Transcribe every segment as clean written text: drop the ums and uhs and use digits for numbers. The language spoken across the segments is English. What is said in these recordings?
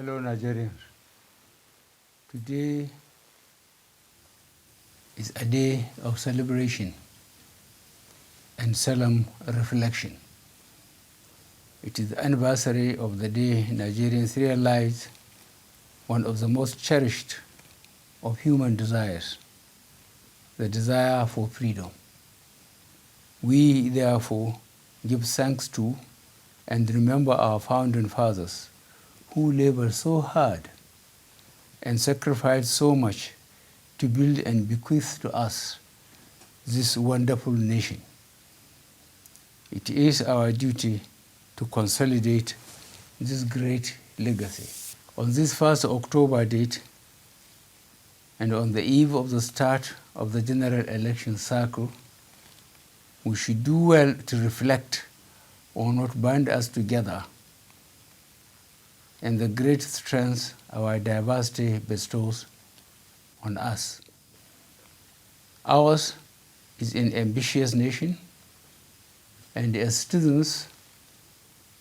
Hello, Nigerians. Today is a day of celebration and solemn reflection. It is the anniversary of the day Nigerians realized one of the most cherished of human desires, the desire for freedom. We, therefore, give thanks to and remember our founding fathers who labored so hard and sacrificed so much to build and bequeath to us this wonderful nation. It is our duty to consolidate this great legacy. On this 1st October date, and on the eve of the start of the general election cycle, we should do well to reflect on what bind us together and the great strength our diversity bestows on us. Ours is an ambitious nation, and as citizens,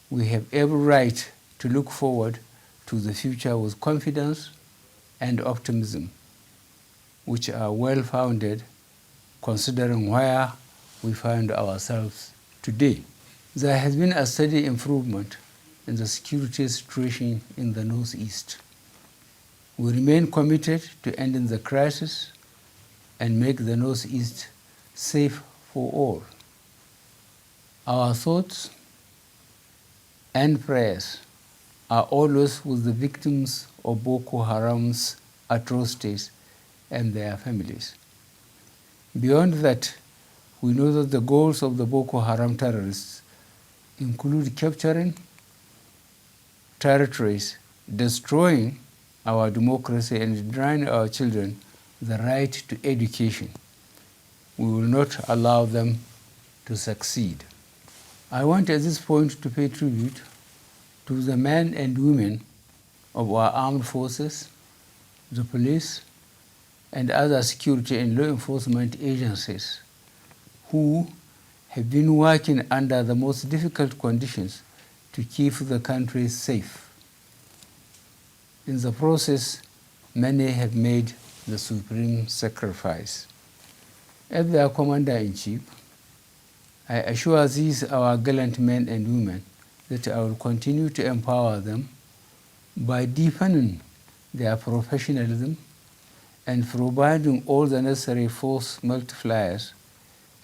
we have every right to look forward to the future with confidence and optimism, which are well-founded considering where we find ourselves today. There has been a steady improvement in the security situation in the Northeast. We remain committed to ending the crisis and make the Northeast safe for all. Our thoughts and prayers are always with the victims of Boko Haram's atrocities and their families. Beyond that, we know that the goals of the Boko Haram terrorists include capturing territories, destroying our democracy, and denying our children the right to education. We will not allow them to succeed. I want at this point to pay tribute to the men and women of our armed forces, the police, and other security and law enforcement agencies who have been working under the most difficult conditions to keep the country safe. In the process, many have made the supreme sacrifice. As their Commander-in-Chief, I assure these our gallant men and women that I will continue to empower them by deepening their professionalism and providing all the necessary force multipliers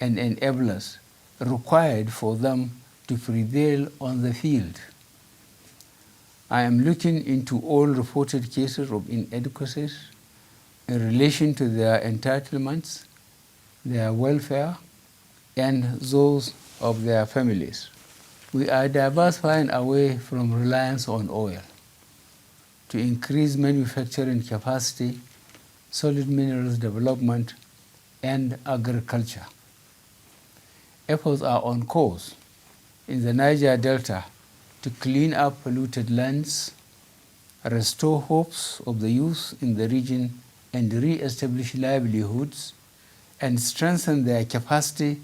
and enablers required for them to prevail on the field. I am looking into all reported cases of inadequacies in relation to their entitlements, their welfare, and those of their families. We are diversifying away from reliance on oil to increase manufacturing capacity, solid minerals development, and agriculture. Efforts are on course in the Niger Delta to clean up polluted lands, restore hopes of the youth in the region, and re-establish livelihoods, and strengthen their capacity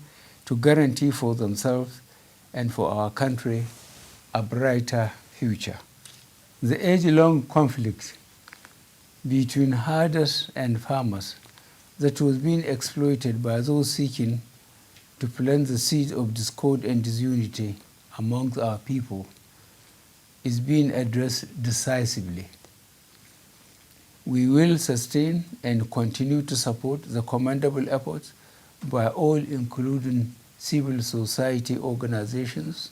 to guarantee for themselves and for our country a brighter future. The age-long conflict between herders and farmers that was being exploited by those seeking to plant the seeds of discord and disunity amongst our people is being addressed decisively. We will sustain and continue to support the commendable efforts by all, including civil society organizations,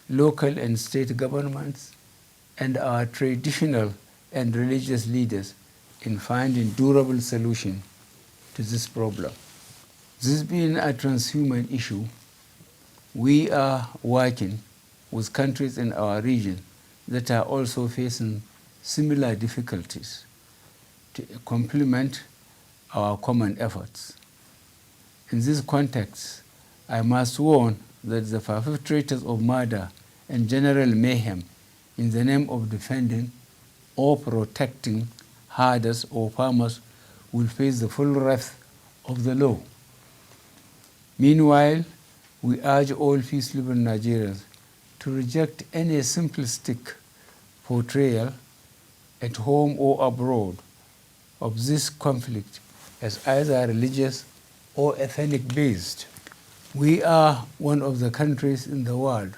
local and state governments, and our traditional and religious leaders in finding durable solution to this problem. This being a transhuman issue, we are working with countries in our region that are also facing similar difficulties to complement our common efforts. In this context, I must warn that the perpetrators of murder and general mayhem in the name of defending or protecting herders or farmers will face the full wrath of the law. Meanwhile, we urge all peace-loving Nigerians to reject any simplistic portrayal at home or abroad, of this conflict as either religious or ethnic based. We are one of the countries in the world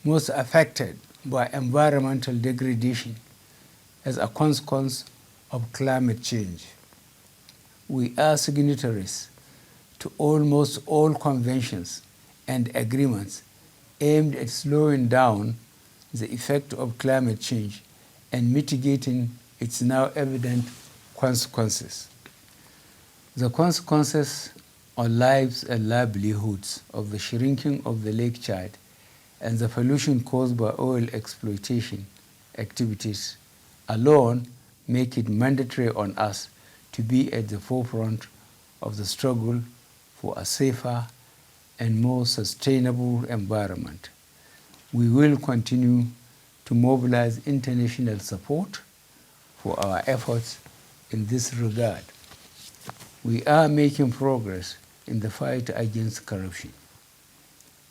most affected by environmental degradation as a consequence of climate change. We are signatories to almost all conventions and agreements aimed at slowing down the effect of climate change and mitigating its now evident consequences. The consequences on lives and livelihoods of the shrinking of the Lake Chad and the pollution caused by oil exploitation activities alone make it mandatory on us to be at the forefront of the struggle for a safer and more sustainable environment. We will continue to mobilize international support for our efforts in this regard. We are making progress in the fight against corruption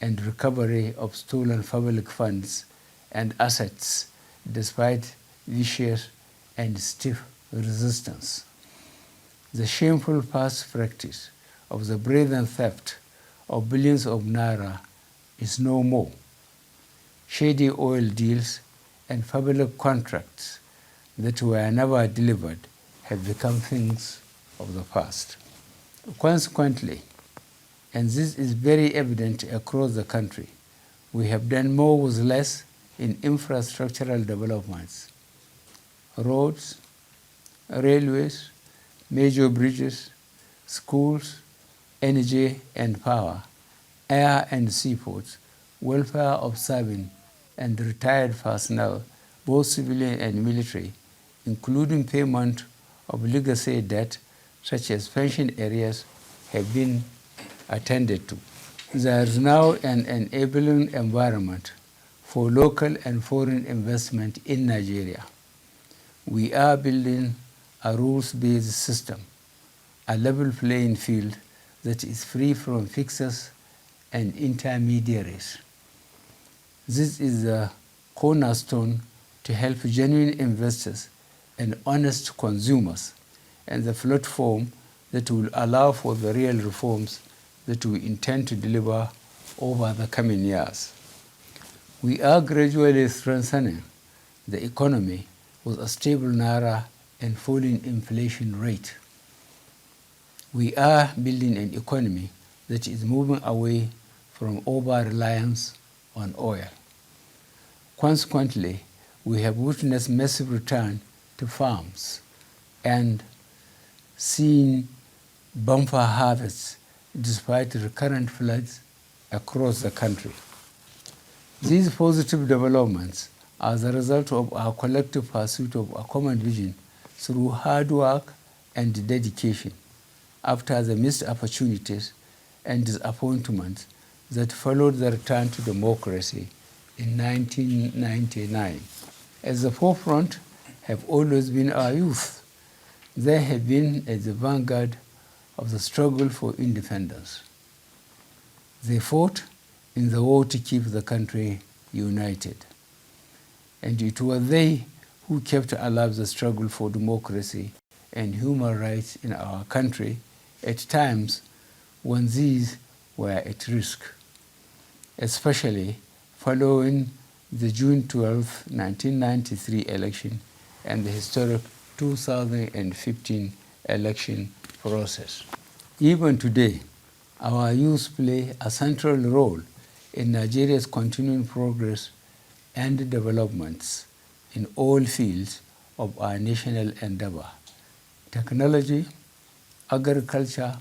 and recovery of stolen public funds and assets despite vicious and stiff resistance. The shameful past practice of the brazen theft of billions of naira is no more. Shady oil deals and public contracts that were never delivered have become things of the past. Consequently, and this is very evident across the country, we have done more with less in infrastructural developments. Roads, railways, major bridges, schools, energy and power, air and seaports, welfare of serving and retired personnel, both civilian and military, including payment of legacy debt such as pension areas, have been attended to. There is now an enabling environment for local and foreign investment in Nigeria. We are building a rules-based system, a level playing field that is free from fixers and intermediaries. This is the cornerstone to help genuine investors and honest consumers, and the platform that will allow for the real reforms that we intend to deliver over the coming years. We are gradually strengthening the economy with a stable naira and falling inflation rate. We are building an economy that is moving away from over-reliance on oil. Consequently, we have witnessed massive return to farms and seen bumper harvests despite recurrent floods across the country. These positive developments are the result of our collective pursuit of a common vision through hard work and dedication after the missed opportunities and disappointments that followed the return to democracy in 1999. At the forefront have always been our youth. They have been at the vanguard of the struggle for independence. They fought in the war to keep the country united. And it was they who kept alive the struggle for democracy and human rights in our country at times when these were at risk, especially following the June 12, 1993 election and the historic 2015 election process. Even today, our youth play a central role in Nigeria's continuing progress and developments in all fields of our national endeavor: technology, agriculture,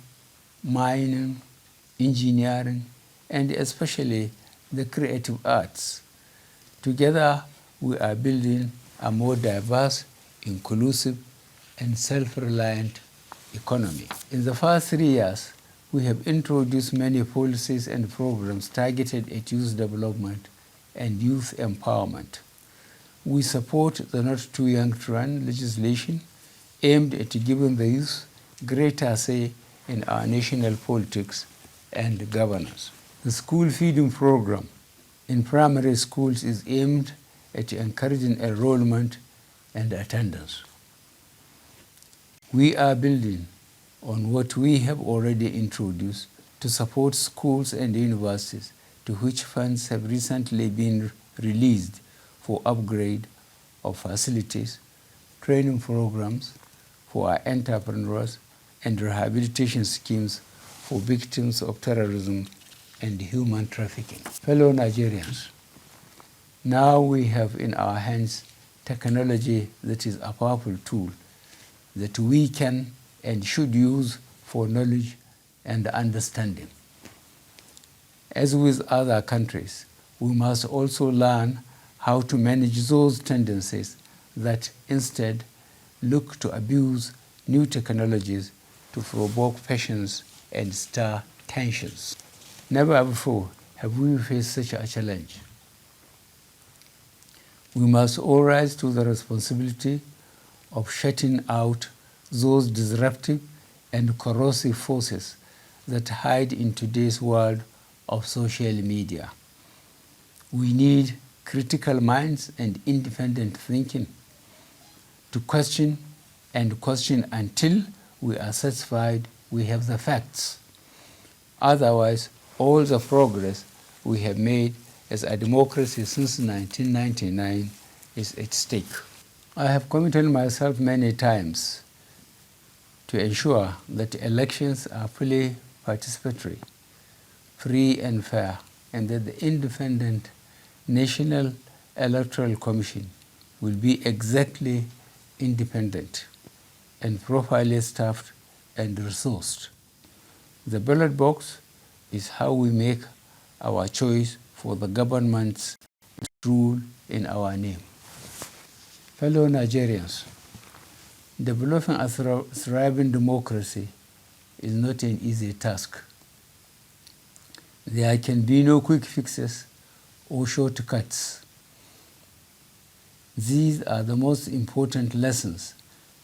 mining, engineering, and especially the creative arts. Together, we are building a more diverse, inclusive, and self-reliant economy. In the past 3 years, we have introduced many policies and programs targeted at youth development and youth empowerment. We support the Not Too Young to Run legislation aimed at giving the youth greater say in our national politics and governance. The school feeding program in primary schools is aimed at encouraging enrollment and attendance. We are building on what we have already introduced to support schools and universities to which funds have recently been released for upgrade of facilities, training programs for our entrepreneurs, and rehabilitation schemes for victims of terrorism and human trafficking. Fellow Nigerians, now we have in our hands technology that is a powerful tool that we can and should use for knowledge and understanding. As with other countries, we must also learn how to manage those tendencies that instead look to abuse new technologies to provoke passions and stir tensions. Never before have we faced such a challenge. We must all rise to the responsibility of shutting out those disruptive and corrosive forces that hide in today's world of social media. We need critical minds and independent thinking to question until we are satisfied we have the facts. Otherwise, all the progress we have made as a democracy since 1999 is at stake. I have committed myself many times to ensure that elections are fully participatory, free and fair, and that the independent National Electoral Commission will be exactly independent and properly staffed and resourced. The ballot box is how we make our choice for the government's rule in our name. Fellow Nigerians, developing a thriving democracy is not an easy task. There can be no quick fixes or shortcuts. These are the most important lessons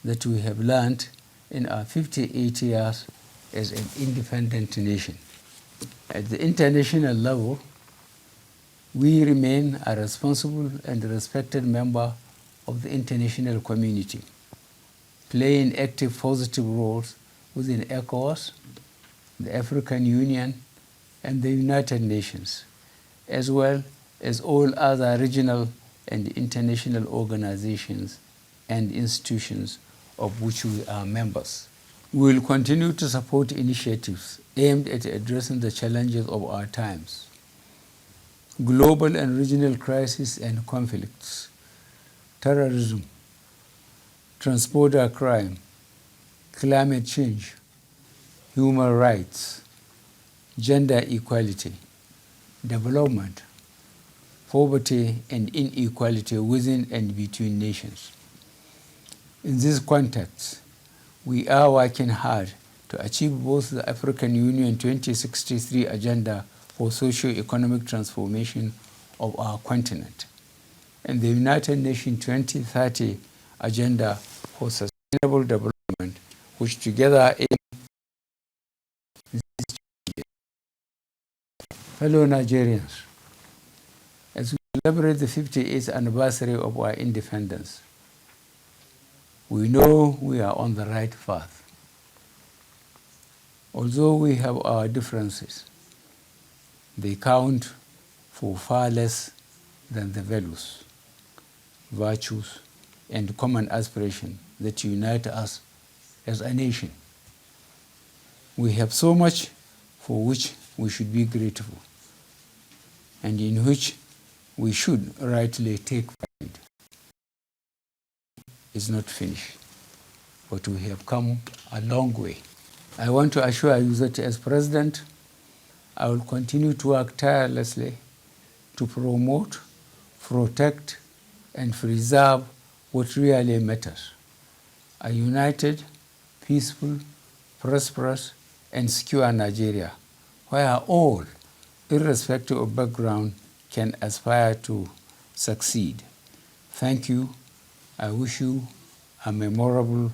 that we have learned in our 58 years as an independent nation. At the international level, we remain a responsible and respected member of the international community, playing active positive roles within ECOWAS, the African Union, and the United Nations, as well as all other regional and international organizations and institutions of which we are members. We will continue to support initiatives aimed at addressing the challenges of our times. Global and regional crises and conflicts, terrorism, transborder crime, climate change, human rights, gender equality, development, poverty and inequality within and between nations. In this context, we are working hard to achieve both the African Union 2063 agenda for socio-economic transformation of our continent and the United Nations 2030 agenda for sustainable development, which together aim these changes. Fellow Nigerians, as we celebrate the 58th anniversary of our independence, we know we are on the right path. Although we have our differences, they count for far less than the values, virtues, and common aspiration that unite us as a nation. We have so much for which we should be grateful, and in which we should rightly take pride. It's not finished, but we have come a long way. I want to assure you that as President, I will continue to work tirelessly to promote, protect, and preserve what really matters: a united, peaceful, prosperous, and secure Nigeria, where all, irrespective of background, can aspire to succeed. Thank you. I wish you a memorable